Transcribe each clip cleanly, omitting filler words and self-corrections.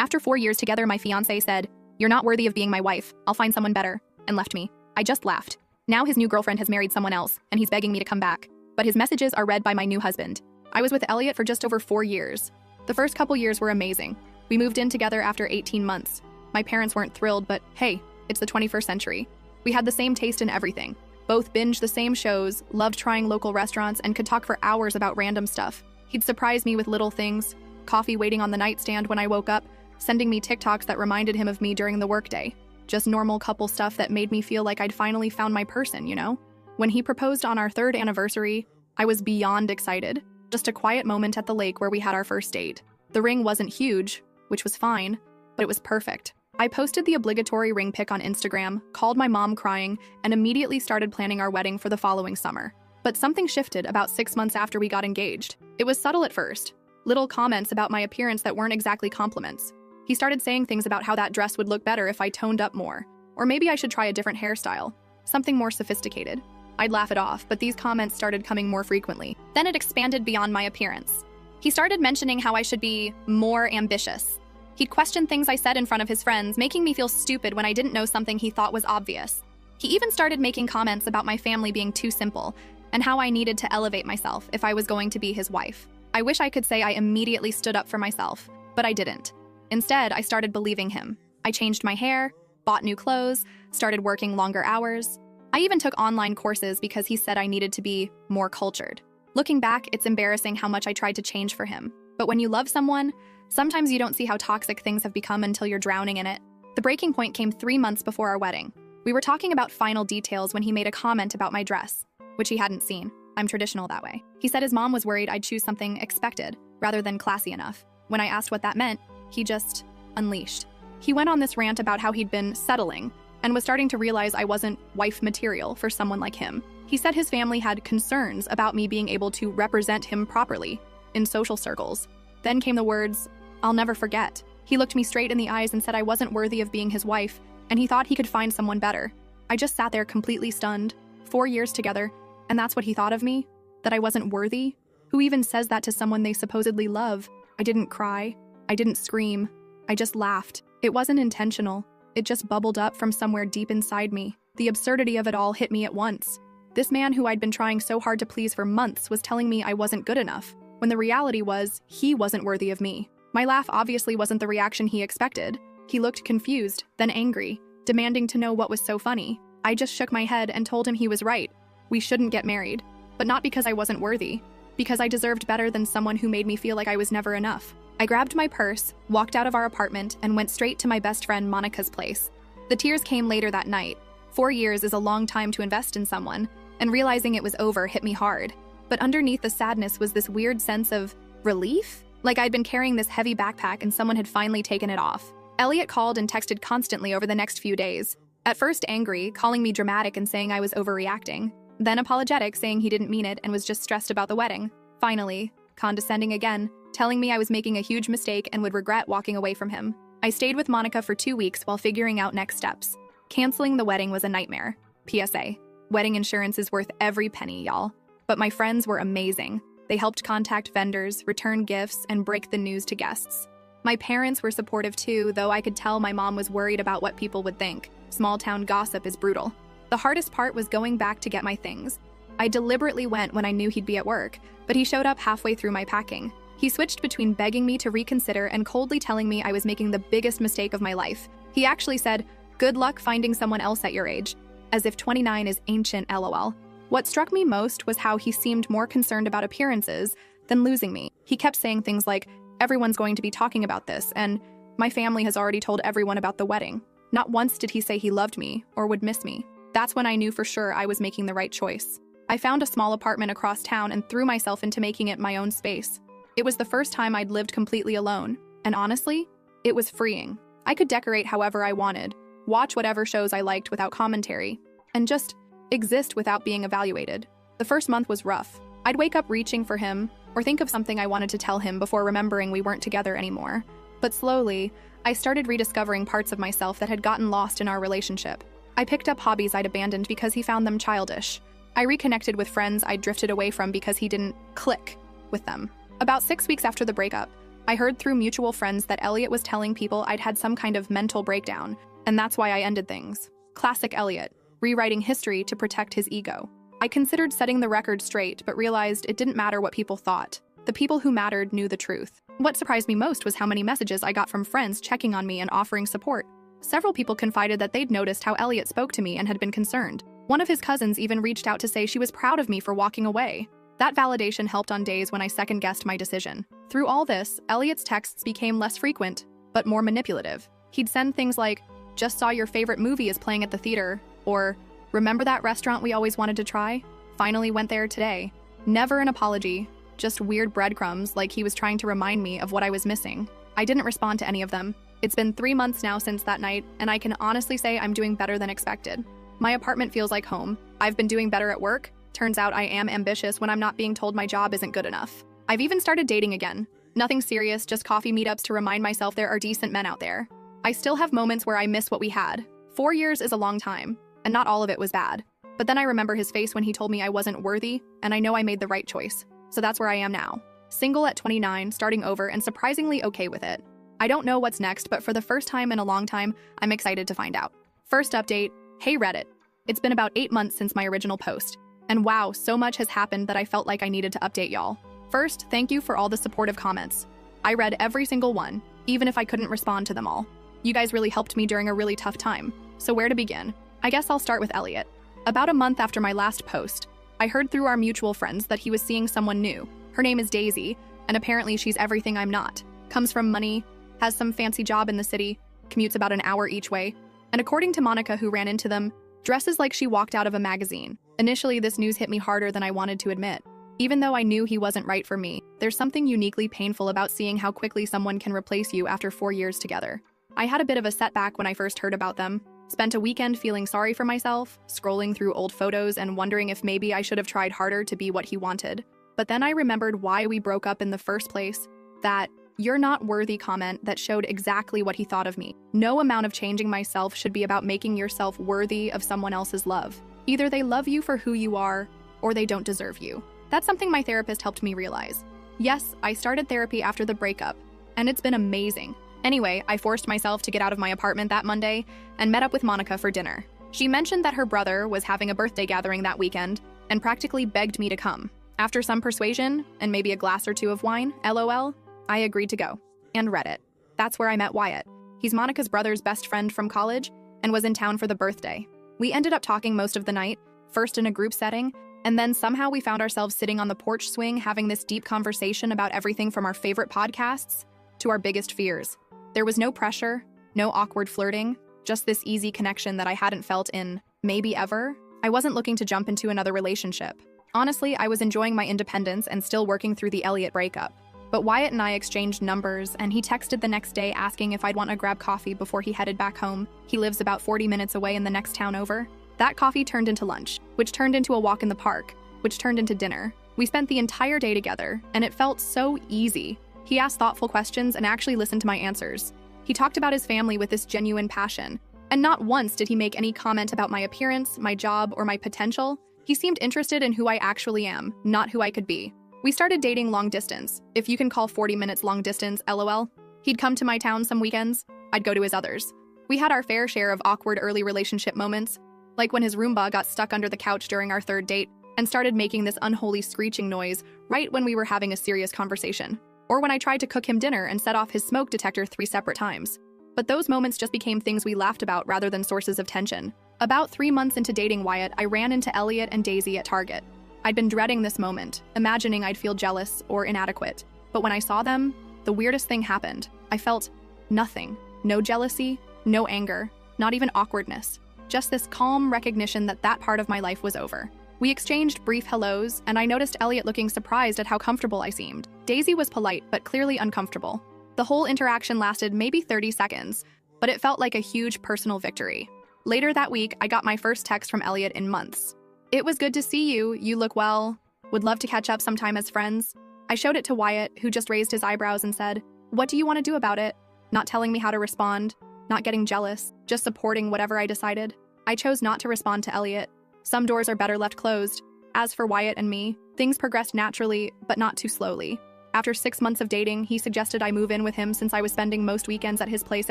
After 4 years together, my fiancé said, "You're not worthy of being my wife. I'll find someone better," and left me. I just laughed. Now his new girlfriend has married someone else, and he's begging me to come back. But his messages are read by my new husband. I was with Elliot for just over 4 years. The first couple years were amazing. We moved in together after 18 months. My parents weren't thrilled, but hey, it's the 21st century. We had the same taste in everything. Both binged the same shows, loved trying local restaurants, and could talk for hours about random stuff. He'd surprise me with little things, coffee waiting on the nightstand when I woke up, sending me TikToks that reminded him of me during the workday. Just normal couple stuff that made me feel like I'd finally found my person, you know? When he proposed on our 3rd anniversary, I was beyond excited. Just a quiet moment at the lake where we had our first date. The ring wasn't huge, which was fine, but it was perfect. I posted the obligatory ring pic on Instagram, called my mom crying, and immediately started planning our wedding for the following summer. But something shifted about 6 months after we got engaged. It was subtle at first. Little comments about my appearance that weren't exactly compliments. He started saying things about how that dress would look better if I toned up more. Or maybe I should try a different hairstyle. Something more sophisticated. I'd laugh it off, but these comments started coming more frequently. Then it expanded beyond my appearance. He started mentioning how I should be more ambitious. He'd question things I said in front of his friends, making me feel stupid when I didn't know something he thought was obvious. He even started making comments about my family being too simple, and how I needed to elevate myself if I was going to be his wife. I wish I could say I immediately stood up for myself, but I didn't. Instead, I started believing him. I changed my hair, bought new clothes, started working longer hours. I even took online courses because he said I needed to be more cultured. Looking back, it's embarrassing how much I tried to change for him. But when you love someone, sometimes you don't see how toxic things have become until you're drowning in it. The breaking point came 3 months before our wedding. We were talking about final details when he made a comment about my dress, which he hadn't seen. I'm traditional that way. He said his mom was worried I'd choose something expected rather than classy enough. When I asked what that meant, he just unleashed. He went on this rant about how he'd been settling and was starting to realize I wasn't wife material for someone like him. He said his family had concerns about me being able to represent him properly in social circles. Then came the words, "I'll never forget." He looked me straight in the eyes and said I wasn't worthy of being his wife, and he thought he could find someone better. I just sat there completely stunned. 4 years together, and that's what he thought of me? That I wasn't worthy? Who even says that to someone they supposedly love? I didn't cry. I didn't scream. I just laughed. It wasn't intentional. It just bubbled up from somewhere deep inside me. The absurdity of it all hit me at once. This man who I'd been trying so hard to please for months was telling me I wasn't good enough, when the reality was he wasn't worthy of me. My laugh obviously wasn't the reaction he expected. He looked confused, then angry, demanding to know what was so funny. I just shook my head and told him he was right. We shouldn't get married. But not because I wasn't worthy, because I deserved better than someone who made me feel like I was never enough. I grabbed my purse, walked out of our apartment, and went straight to my best friend Monica's place. The tears came later that night. 4 years is a long time to invest in someone, and realizing it was over hit me hard. But underneath the sadness was this weird sense of relief? Like I'd been carrying this heavy backpack and someone had finally taken it off. Elliot called and texted constantly over the next few days. At first angry, calling me dramatic and saying I was overreacting. Then apologetic, saying he didn't mean it and was just stressed about the wedding. Finally, condescending again, telling me I was making a huge mistake and would regret walking away from him. I stayed with Monica for 2 weeks while figuring out next steps. Canceling the wedding was a nightmare. PSA. Wedding insurance is worth every penny, y'all. But my friends were amazing. They helped contact vendors, return gifts, and break the news to guests. My parents were supportive too, though I could tell my mom was worried about what people would think. Small town gossip is brutal. The hardest part was going back to get my things. I deliberately went when I knew he'd be at work, but he showed up halfway through my packing. He switched between begging me to reconsider and coldly telling me I was making the biggest mistake of my life. He actually said, "Good luck finding someone else at your age," as if 29 is ancient, lol. What struck me most was how he seemed more concerned about appearances than losing me. He kept saying things like, "Everyone's going to be talking about this," and "My family has already told everyone about the wedding." Not once did he say he loved me or would miss me. That's when I knew for sure I was making the right choice. I found a small apartment across town and threw myself into making it my own space. It was the first time I'd lived completely alone, and honestly, it was freeing. I could decorate however I wanted, watch whatever shows I liked without commentary, and just exist without being evaluated. The first month was rough. I'd wake up reaching for him, or think of something I wanted to tell him before remembering we weren't together anymore. But slowly, I started rediscovering parts of myself that had gotten lost in our relationship. I picked up hobbies I'd abandoned because he found them childish. I reconnected with friends I'd drifted away from because he didn't click with them. About 6 weeks after the breakup, I heard through mutual friends that Elliot was telling people I'd had some kind of mental breakdown, and that's why I ended things. Classic Elliot, rewriting history to protect his ego. I considered setting the record straight, but realized it didn't matter what people thought. The people who mattered knew the truth. What surprised me most was how many messages I got from friends checking on me and offering support. Several people confided that they'd noticed how Elliot spoke to me and had been concerned. One of his cousins even reached out to say she was proud of me for walking away. That validation helped on days when I second-guessed my decision. Through all this, Elliot's texts became less frequent, but more manipulative. He'd send things like, "Just saw your favorite movie is playing at the theater," or "Remember that restaurant we always wanted to try? Finally went there today." Never an apology, just weird breadcrumbs like he was trying to remind me of what I was missing. I didn't respond to any of them. It's been 3 months now since that night, and I can honestly say I'm doing better than expected. My apartment feels like home. I've been doing better at work. Turns out I am ambitious when I'm not being told my job isn't good enough. I've even started dating again. Nothing serious, just coffee meetups to remind myself there are decent men out there. I still have moments where I miss what we had. 4 years is a long time, and not all of it was bad. But then I remember his face when he told me I wasn't worthy, and I know I made the right choice. So that's where I am now. Single at 29, starting over, and surprisingly okay with it. I don't know what's next, but for the first time in a long time, I'm excited to find out. First update, hey Reddit. It's been about 8 months since my original post. And wow, so much has happened that I felt like I needed to update y'all. First, thank you for all the supportive comments. I read every single one, even if I couldn't respond to them all. You guys really helped me during a really tough time. So where to begin? I guess I'll start with Elliot. About a month after my last post, I heard through our mutual friends that he was seeing someone new. Her name is Daisy, and apparently she's everything I'm not. Comes from money, has some fancy job in the city, commutes about an hour each way, and according to Monica, who ran into them, dresses like she walked out of a magazine. Initially, this news hit me harder than I wanted to admit. Even though I knew he wasn't right for me, there's something uniquely painful about seeing how quickly someone can replace you after 4 years together. I had a bit of a setback when I first heard about them. Spent a weekend feeling sorry for myself, scrolling through old photos and wondering if maybe I should have tried harder to be what he wanted. But then I remembered why we broke up in the first place, that "you're not worthy" comment that showed exactly what he thought of me. No amount of changing myself should be about making yourself worthy of someone else's love. Either they love you for who you are, or they don't deserve you. That's something my therapist helped me realize. Yes, I started therapy after the breakup, and it's been amazing. Anyway, I forced myself to get out of my apartment that Monday and met up with Monica for dinner. She mentioned that her brother was having a birthday gathering that weekend and practically begged me to come. After some persuasion and maybe a glass or two of wine, LOL, I agreed to go and read it. That's where I met Wyatt. He's Monica's brother's best friend from college and was in town for the birthday. We ended up talking most of the night, first in a group setting, and then somehow we found ourselves sitting on the porch swing having this deep conversation about everything from our favorite podcasts to our biggest fears. There was no pressure, no awkward flirting, just this easy connection that I hadn't felt in maybe ever. I wasn't looking to jump into another relationship. Honestly, I was enjoying my independence and still working through the Elliot breakup. But Wyatt and I exchanged numbers, and he texted the next day asking if I'd want to grab coffee before he headed back home. He lives about 40 minutes away in the next town over. That coffee turned into lunch, which turned into a walk in the park, which turned into dinner. We spent the entire day together, and it felt so easy. He asked thoughtful questions and actually listened to my answers. He talked about his family with this genuine passion, and not once did he make any comment about my appearance, my job, or my potential. He seemed interested in who I actually am, not who I could be. We started dating long distance, if you can call 40 minutes long distance, LOL. He'd come to my town some weekends, I'd go to his others. We had our fair share of awkward early relationship moments, like when his Roomba got stuck under the couch during our third date and started making this unholy screeching noise right when we were having a serious conversation. Or when I tried to cook him dinner and set off his smoke detector 3 separate times. But those moments just became things we laughed about rather than sources of tension. About 3 months into dating Wyatt, I ran into Elliot and Daisy at Target. I'd been dreading this moment, imagining I'd feel jealous or inadequate. But when I saw them, the weirdest thing happened. I felt nothing. No jealousy, no anger, not even awkwardness. Just this calm recognition that that part of my life was over. We exchanged brief hellos, and I noticed Elliot looking surprised at how comfortable I seemed. Daisy was polite, but clearly uncomfortable. The whole interaction lasted maybe 30 seconds, but it felt like a huge personal victory. Later that week, I got my first text from Elliot in months. "It was good to see you. You look well. Would love to catch up sometime as friends." I showed it to Wyatt, who just raised his eyebrows and said, "What do you want to do about it?" Not telling me how to respond, not getting jealous, just supporting whatever I decided. I chose not to respond to Elliot. Some doors are better left closed. As for Wyatt and me, things progressed naturally, but not too slowly. After 6 months of dating, he suggested I move in with him since I was spending most weekends at his place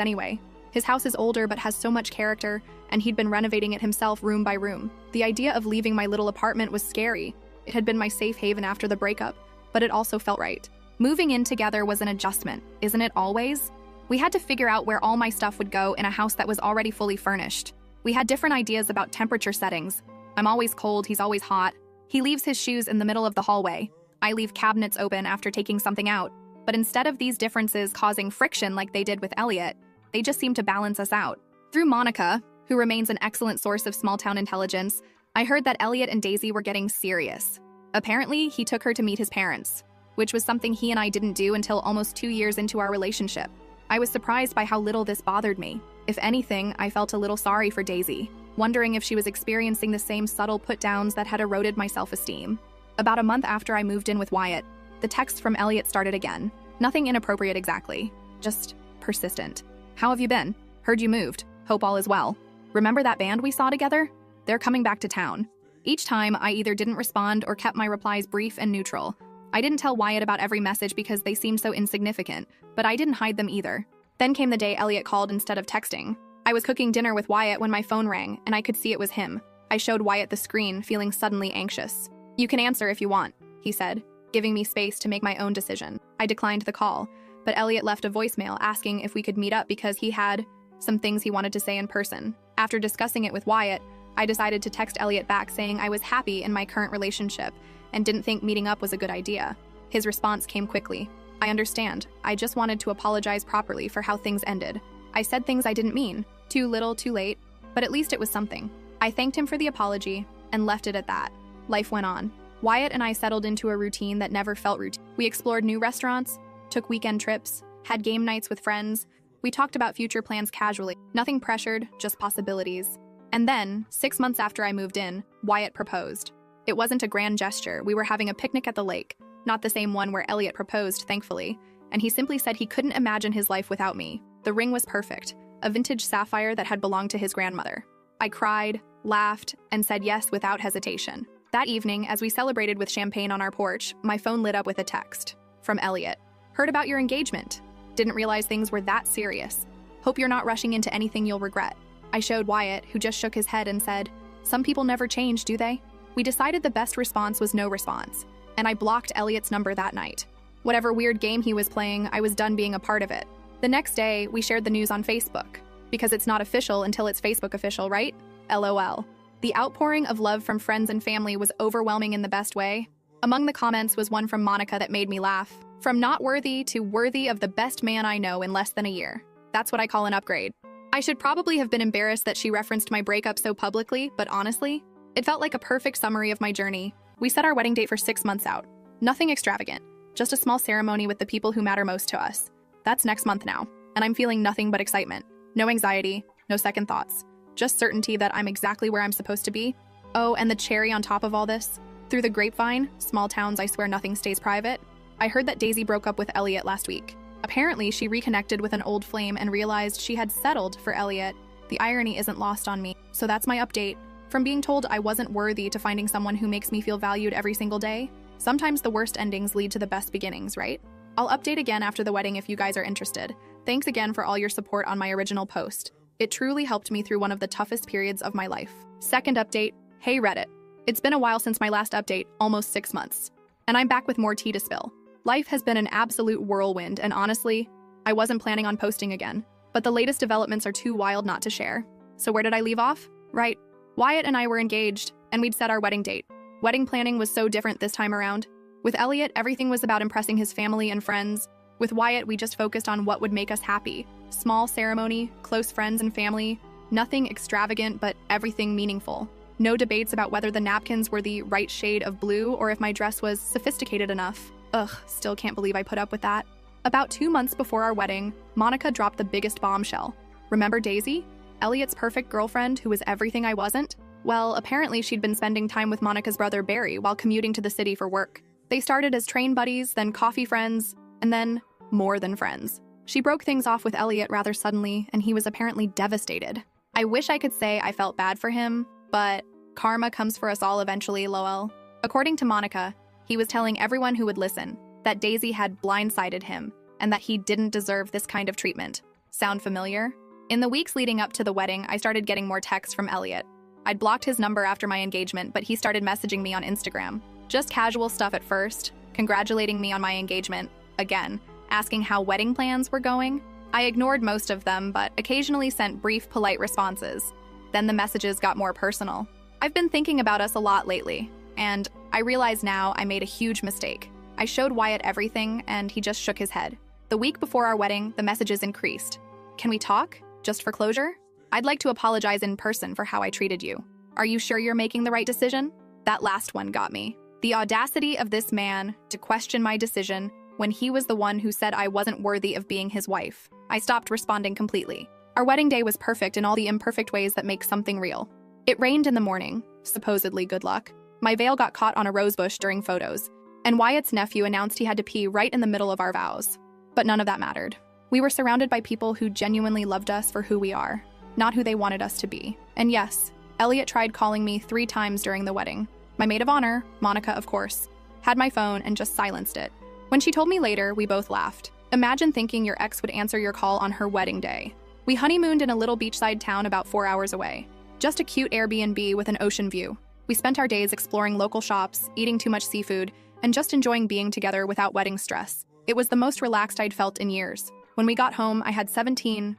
anyway. His house is older but has so much character, and he'd been renovating it himself room by room. The idea of leaving my little apartment was scary. It had been my safe haven after the breakup, but it also felt right. Moving in together was an adjustment, isn't it always? We had to figure out where all my stuff would go in a house that was already fully furnished. We had different ideas about temperature settings. I'm always cold, he's always hot. He leaves his shoes in the middle of the hallway. I leave cabinets open after taking something out. But instead of these differences causing friction like they did with Elliot, they just seemed to balance us out. Through Monica, who remains an excellent source of small-town intelligence, I heard that Elliot and Daisy were getting serious. Apparently, he took her to meet his parents, which was something he and I didn't do until almost 2 years into our relationship. I was surprised by how little this bothered me. If anything, I felt a little sorry for Daisy, wondering if she was experiencing the same subtle put-downs that had eroded my self-esteem. About a month after I moved in with Wyatt, the text from Elliot started again. Nothing inappropriate exactly, just persistent. How have you been? Heard you moved. Hope all is well. Remember that band we saw together? They're coming back to town. Each time, I either didn't respond or kept my replies brief and neutral. I didn't tell Wyatt about every message because they seemed so insignificant, but I didn't hide them either. Then came the day Elliot called instead of texting. I was cooking dinner with Wyatt when my phone rang, and I could see it was him. I showed Wyatt the screen, feeling suddenly anxious. "You can answer if you want," he said, giving me space to make my own decision. I declined the call, but Elliot left a voicemail asking if we could meet up because he had some things he wanted to say in person. After discussing it with Wyatt, I decided to text Elliot back saying I was happy in my current relationship and didn't think meeting up was a good idea. His response came quickly. "I understand. I just wanted to apologize properly for how things ended. I said things I didn't mean. Too little, too late, but at least it was something." I thanked him for the apology and left it at that. Life went on. Wyatt and I settled into a routine that never felt routine. We explored new restaurants, took weekend trips, had game nights with friends. We talked about future plans casually. Nothing pressured, just possibilities. And then, 6 months after I moved in, Wyatt proposed. It wasn't a grand gesture. We were having a picnic at the lake, not the same one where Elliot proposed, thankfully, and he simply said he couldn't imagine his life without me. The ring was perfect, a vintage sapphire that had belonged to his grandmother. I cried, laughed, and said yes without hesitation. That evening, as we celebrated with champagne on our porch, my phone lit up with a text from Elliot. "Heard about your engagement. Didn't realize things were that serious. Hope you're not rushing into anything you'll regret." I showed Wyatt, who just shook his head and said, "Some people never change, do they?" We decided the best response was no response, and I blocked Elliot's number that night. Whatever weird game he was playing, I was done being a part of it. The next day, we shared the news on Facebook, because it's not official until it's Facebook official, right? LOL. The outpouring of love from friends and family was overwhelming in the best way. Among the comments was one from Monica that made me laugh. "From not worthy to worthy of the best man I know in less than a year. That's what I call an upgrade." I should probably have been embarrassed that she referenced my breakup so publicly, but honestly, it felt like a perfect summary of my journey. We set our wedding date for 6 months out. Nothing extravagant, just a small ceremony with the people who matter most to us. That's next month now, and I'm feeling nothing but excitement. No anxiety, no second thoughts. Just certainty that I'm exactly where I'm supposed to be. Oh, and the cherry on top of all this, through the grapevine, small towns I swear nothing stays private, I heard that Daisy broke up with Elliot last week. Apparently, she reconnected with an old flame and realized she had settled for Elliot. The irony isn't lost on me, so that's my update. From being told I wasn't worthy to finding someone who makes me feel valued every single day, sometimes the worst endings lead to the best beginnings, right? I'll update again after the wedding if you guys are interested. Thanks again for all your support on my original post. It truly helped me through one of the toughest periods of my life. Second update, hey Reddit. It's been a while since my last update, almost 6 months. And I'm back with more tea to spill. Life has been an absolute whirlwind, and honestly, I wasn't planning on posting again. But the latest developments are too wild not to share. So where did I leave off? Right, Wyatt and I were engaged, and we'd set our wedding date. Wedding planning was so different this time around. With Elliot, everything was about impressing his family and friends. With Wyatt, we just focused on what would make us happy. Small ceremony, close friends and family, nothing extravagant, but everything meaningful. No debates about whether the napkins were the right shade of blue or if my dress was sophisticated enough. Ugh, still can't believe I put up with that. About 2 months before our wedding, Monica dropped the biggest bombshell. Remember Daisy? Elliot's perfect girlfriend who was everything I wasn't? Well, apparently she'd been spending time with Monica's brother Barry while commuting to the city for work. They started as train buddies, then coffee friends, and then more than friends. She broke things off with Elliot rather suddenly, and he was apparently devastated. I wish I could say I felt bad for him, but karma comes for us all eventually, lol. According to Monica, he was telling everyone who would listen that Daisy had blindsided him and that he didn't deserve this kind of treatment. Sound familiar? In the weeks leading up to the wedding, I started getting more texts from Elliot. I'd blocked his number after my engagement, but he started messaging me on Instagram. Just casual stuff at first, congratulating me on my engagement, again, asking how wedding plans were going. I ignored most of them, but occasionally sent brief, polite responses. Then the messages got more personal. I've been thinking about us a lot lately, and I realize now I made a huge mistake. I showed Wyatt everything, and he just shook his head. The week before our wedding, the messages increased. Can we talk? Just for closure? I'd like to apologize in person for how I treated you. Are you sure you're making the right decision? That last one got me. The audacity of this man to question my decision when he was the one who said I wasn't worthy of being his wife. I stopped responding completely. Our wedding day was perfect in all the imperfect ways that make something real. It rained in the morning, supposedly good luck. My veil got caught on a rosebush during photos, and Wyatt's nephew announced he had to pee right in the middle of our vows. But none of that mattered. We were surrounded by people who genuinely loved us for who we are, not who they wanted us to be. And yes, Elliot tried calling me 3 times during the wedding. My maid of honor, Monica of course, had my phone and just silenced it. When she told me later, we both laughed. Imagine thinking your ex would answer your call on her wedding day. We honeymooned in a little beachside town about 4 hours away. Just a cute Airbnb with an ocean view. We spent our days exploring local shops, eating too much seafood, and just enjoying being together without wedding stress. It was the most relaxed I'd felt in years. When we got home, I had 17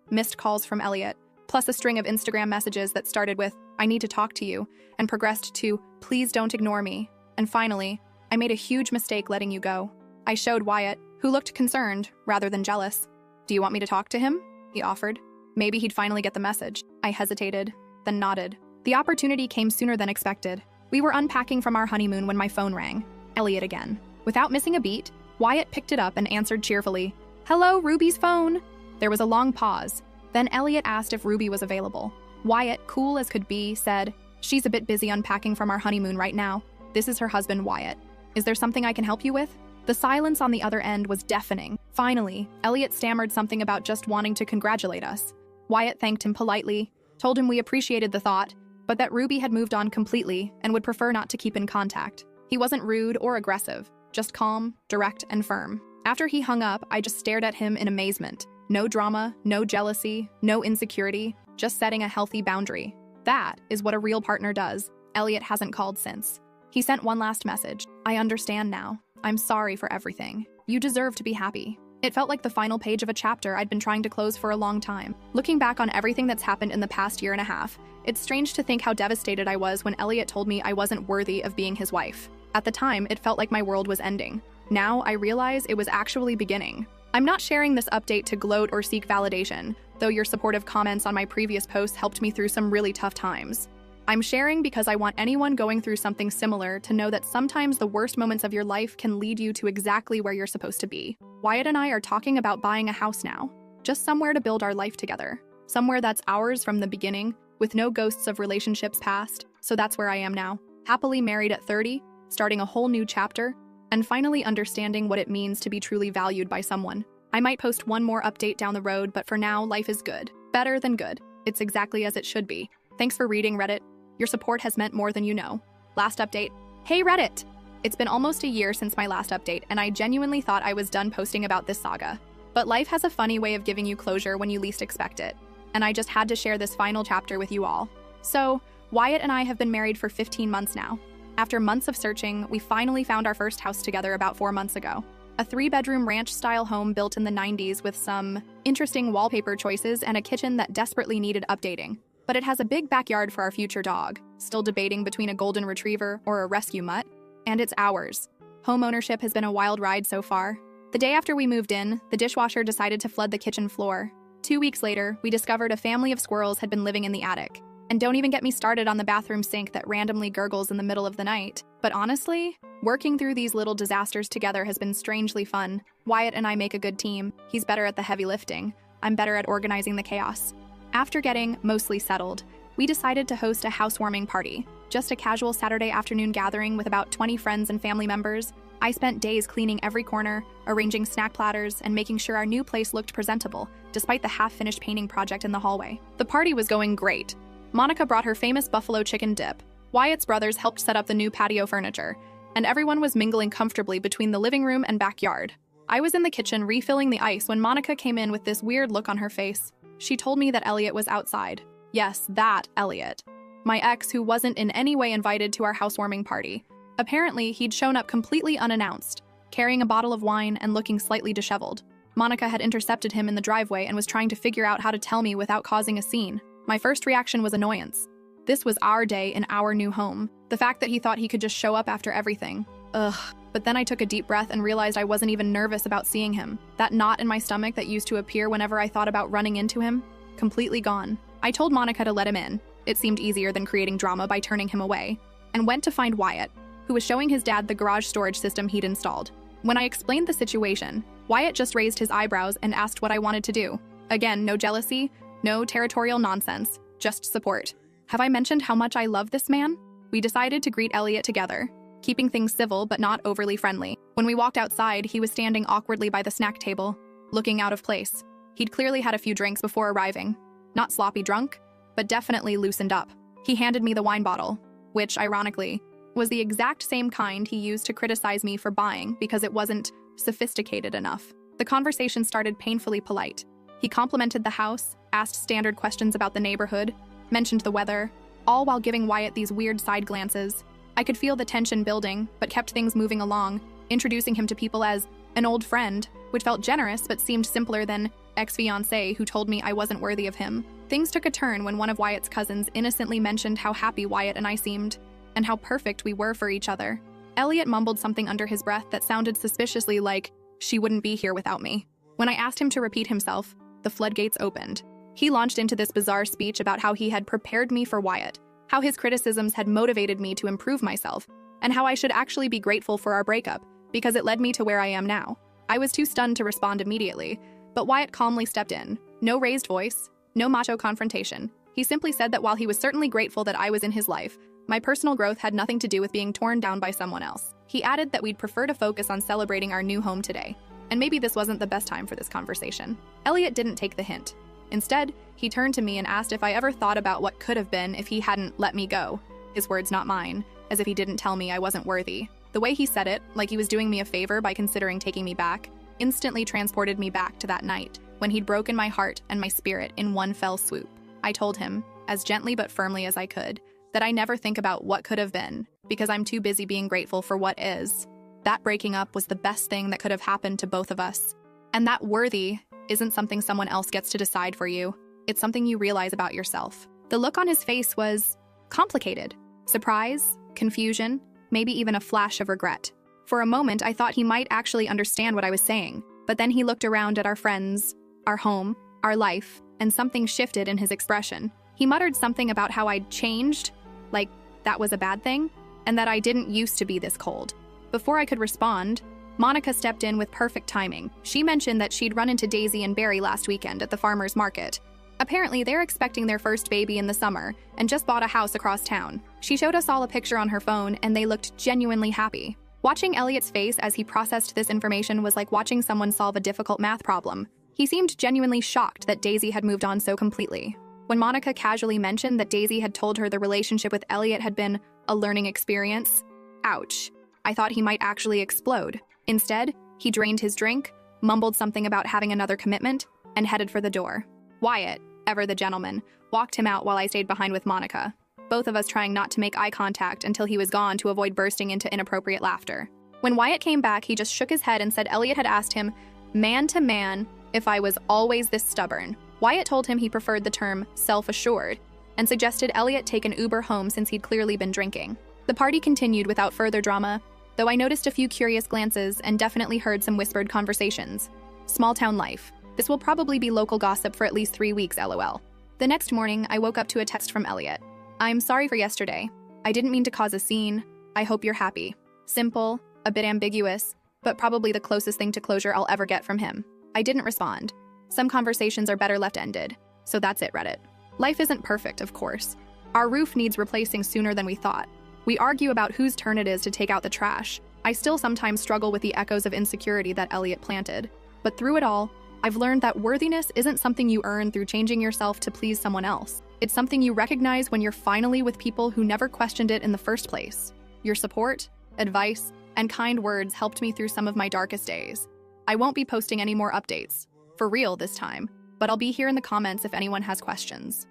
missed calls from Elliot, plus a string of Instagram messages that started with, "I need to talk to you," and progressed to, "Please don't ignore me." And finally, I made a huge mistake letting you go. I showed Wyatt, who looked concerned rather than jealous. "Do you want me to talk to him?" he offered. Maybe he'd finally get the message. I hesitated, then nodded. The opportunity came sooner than expected. We were unpacking from our honeymoon when my phone rang. Elliot again. Without missing a beat, Wyatt picked it up and answered cheerfully, "Hello, Ruby's phone." There was a long pause. Then Elliot asked if Ruby was available. Wyatt, cool as could be, said, "She's a bit busy unpacking from our honeymoon right now. This is her husband, Wyatt. Is there something I can help you with?" The silence on the other end was deafening. Finally, Elliot stammered something about just wanting to congratulate us. Wyatt thanked him politely, told him we appreciated the thought, but that Ruby had moved on completely and would prefer not to keep in contact. He wasn't rude or aggressive, just calm, direct, and firm. After he hung up, I just stared at him in amazement. No drama, no jealousy, no insecurity, just setting a healthy boundary. That is what a real partner does. Elliot hasn't called since. He sent one last message. "I understand now. I'm sorry for everything. You deserve to be happy." It felt like the final page of a chapter I'd been trying to close for a long time. Looking back on everything that's happened in the past year and a half, it's strange to think how devastated I was when Elliot told me I wasn't worthy of being his wife. At the time, it felt like my world was ending. Now I realize it was actually beginning. I'm not sharing this update to gloat or seek validation, though your supportive comments on my previous posts helped me through some really tough times. I'm sharing because I want anyone going through something similar to know that sometimes the worst moments of your life can lead you to exactly where you're supposed to be. Wyatt and I are talking about buying a house now. Just somewhere to build our life together. Somewhere that's ours from the beginning, with no ghosts of relationships past. So that's where I am now. Happily married at 30, starting a whole new chapter, and finally understanding what it means to be truly valued by someone. I might post one more update down the road, but for now, life is good. Better than good. It's exactly as it should be. Thanks for reading, Reddit. Your support has meant more than you know. Last update. Hey, Reddit! It's been almost a year since my last update, and I genuinely thought I was done posting about this saga. But life has a funny way of giving you closure when you least expect it, and I just had to share this final chapter with you all. So, Wyatt and I have been married for 15 months now. After months of searching, we finally found our first house together about 4 months ago. A 3-bedroom ranch-style home built in the 90s with some interesting wallpaper choices and a kitchen that desperately needed updating. But it has a big backyard for our future dog, still debating between a golden retriever or a rescue mutt, and it's ours. Home ownership has been a wild ride so far. The day after we moved in, the dishwasher decided to flood the kitchen floor. 2 weeks later, we discovered a family of squirrels had been living in the attic. And don't even get me started on the bathroom sink that randomly gurgles in the middle of the night. But honestly, working through these little disasters together has been strangely fun. Wyatt and I make a good team. He's better at the heavy lifting. I'm better at organizing the chaos. After getting mostly settled, we decided to host a housewarming party. Just a casual Saturday afternoon gathering with about 20 friends and family members. I spent days cleaning every corner, arranging snack platters, and making sure our new place looked presentable, despite the half-finished painting project in the hallway. The party was going great. Monica brought her famous buffalo chicken dip. Wyatt's brothers helped set up the new patio furniture. and everyone was mingling comfortably between the living room and backyard. I was in the kitchen refilling the ice when Monica came in with this weird look on her face. She told me that Elliot was outside. Yes, that Elliot. My ex, who wasn't in any way invited to our housewarming party. Apparently, he'd shown up completely unannounced, carrying a bottle of wine and looking slightly disheveled. Monica had intercepted him in the driveway and was trying to figure out how to tell me without causing a scene. My first reaction was annoyance. This was our day in our new home. The fact that he thought he could just show up after everything. Ugh. But then I took a deep breath and realized I wasn't even nervous about seeing him. That knot in my stomach that used to appear whenever I thought about running into him, completely gone. I told Monica to let him in. It seemed easier than creating drama by turning him away, and went to find Wyatt, who was showing his dad the garage storage system he'd installed. When I explained the situation, Wyatt just raised his eyebrows and asked what I wanted to do. Again, no jealousy, no territorial nonsense, just support. Have I mentioned how much I love this man? We decided to greet Elliot together, keeping things civil but not overly friendly. When we walked outside, he was standing awkwardly by the snack table, looking out of place. He'd clearly had a few drinks before arriving. Not sloppy drunk, but definitely loosened up. He handed me the wine bottle, which, ironically, was the exact same kind he used to criticize me for buying because it wasn't sophisticated enough. The conversation started painfully polite. He complimented the house, asked standard questions about the neighborhood, mentioned the weather, all while giving Wyatt these weird side glances. I could feel the tension building, but kept things moving along, introducing him to people as an old friend, which felt generous but seemed simpler than ex-fiancé who told me I wasn't worthy of him. Things took a turn when one of Wyatt's cousins innocently mentioned how happy Wyatt and I seemed, and how perfect we were for each other. Elliot mumbled something under his breath that sounded suspiciously like, she wouldn't be here without me. When I asked him to repeat himself, the floodgates opened. He launched into this bizarre speech about how he had prepared me for Wyatt, how his criticisms had motivated me to improve myself, and how I should actually be grateful for our breakup, because it led me to where I am now. I was too stunned to respond immediately, but Wyatt calmly stepped in. No raised voice, no macho confrontation. He simply said that while he was certainly grateful that I was in his life, my personal growth had nothing to do with being torn down by someone else. He added that we'd prefer to focus on celebrating our new home today, and maybe this wasn't the best time for this conversation. Elliot didn't take the hint. Instead, he turned to me and asked if I ever thought about what could have been if he hadn't let me go. His words, not mine, as if he didn't tell me I wasn't worthy. The way he said it, like he was doing me a favor by considering taking me back, instantly transported me back to that night, when he'd broken my heart and my spirit in one fell swoop. I told him, as gently but firmly as I could, that I never think about what could have been, because I'm too busy being grateful for what is. That breaking up was the best thing that could have happened to both of us. And that worthy isn't something someone else gets to decide for you. It's something you realize about yourself. The look on his face was complicated. Surprise, confusion, maybe even a flash of regret. For a moment, I thought he might actually understand what I was saying, but then he looked around at our friends, our home, our life, and something shifted in his expression. He muttered something about how I'd changed, like that was a bad thing, and that I didn't used to be this cold. Before I could respond, Monica stepped in with perfect timing. She mentioned that she'd run into Daisy and Barry last weekend at the farmer's market. Apparently, they're expecting their first baby in the summer and just bought a house across town. She showed us all a picture on her phone, and they looked genuinely happy. Watching Elliot's face as he processed this information was like watching someone solve a difficult math problem. He seemed genuinely shocked that Daisy had moved on so completely. When Monica casually mentioned that Daisy had told her the relationship with Elliot had been a learning experience, ouch, I thought he might actually explode. Instead, he drained his drink, mumbled something about having another commitment, and headed for the door. Wyatt, ever the gentleman, walked him out while I stayed behind with Monica, both of us trying not to make eye contact until he was gone to avoid bursting into inappropriate laughter. When Wyatt came back, he just shook his head and said Elliot had asked him, man to man, if I was always this stubborn. Wyatt told him he preferred the term self-assured and suggested Elliot take an Uber home since he'd clearly been drinking. The party continued without further drama, though I noticed a few curious glances and definitely heard some whispered conversations. Small town life. This will probably be local gossip for at least 3 weeks, LOL. The next morning, I woke up to a text from Elliot. I'm sorry for yesterday. I didn't mean to cause a scene. I hope you're happy. Simple, a bit ambiguous, but probably the closest thing to closure I'll ever get from him. I didn't respond. Some conversations are better left ended. So that's it, Reddit. Life isn't perfect, of course. Our roof needs replacing sooner than we thought. We argue about whose turn it is to take out the trash. I still sometimes struggle with the echoes of insecurity that Elliot planted. But through it all, I've learned that worthiness isn't something you earn through changing yourself to please someone else. It's something you recognize when you're finally with people who never questioned it in the first place. Your support, advice, and kind words helped me through some of my darkest days. I won't be posting any more updates, for real this time, but I'll be here in the comments if anyone has questions.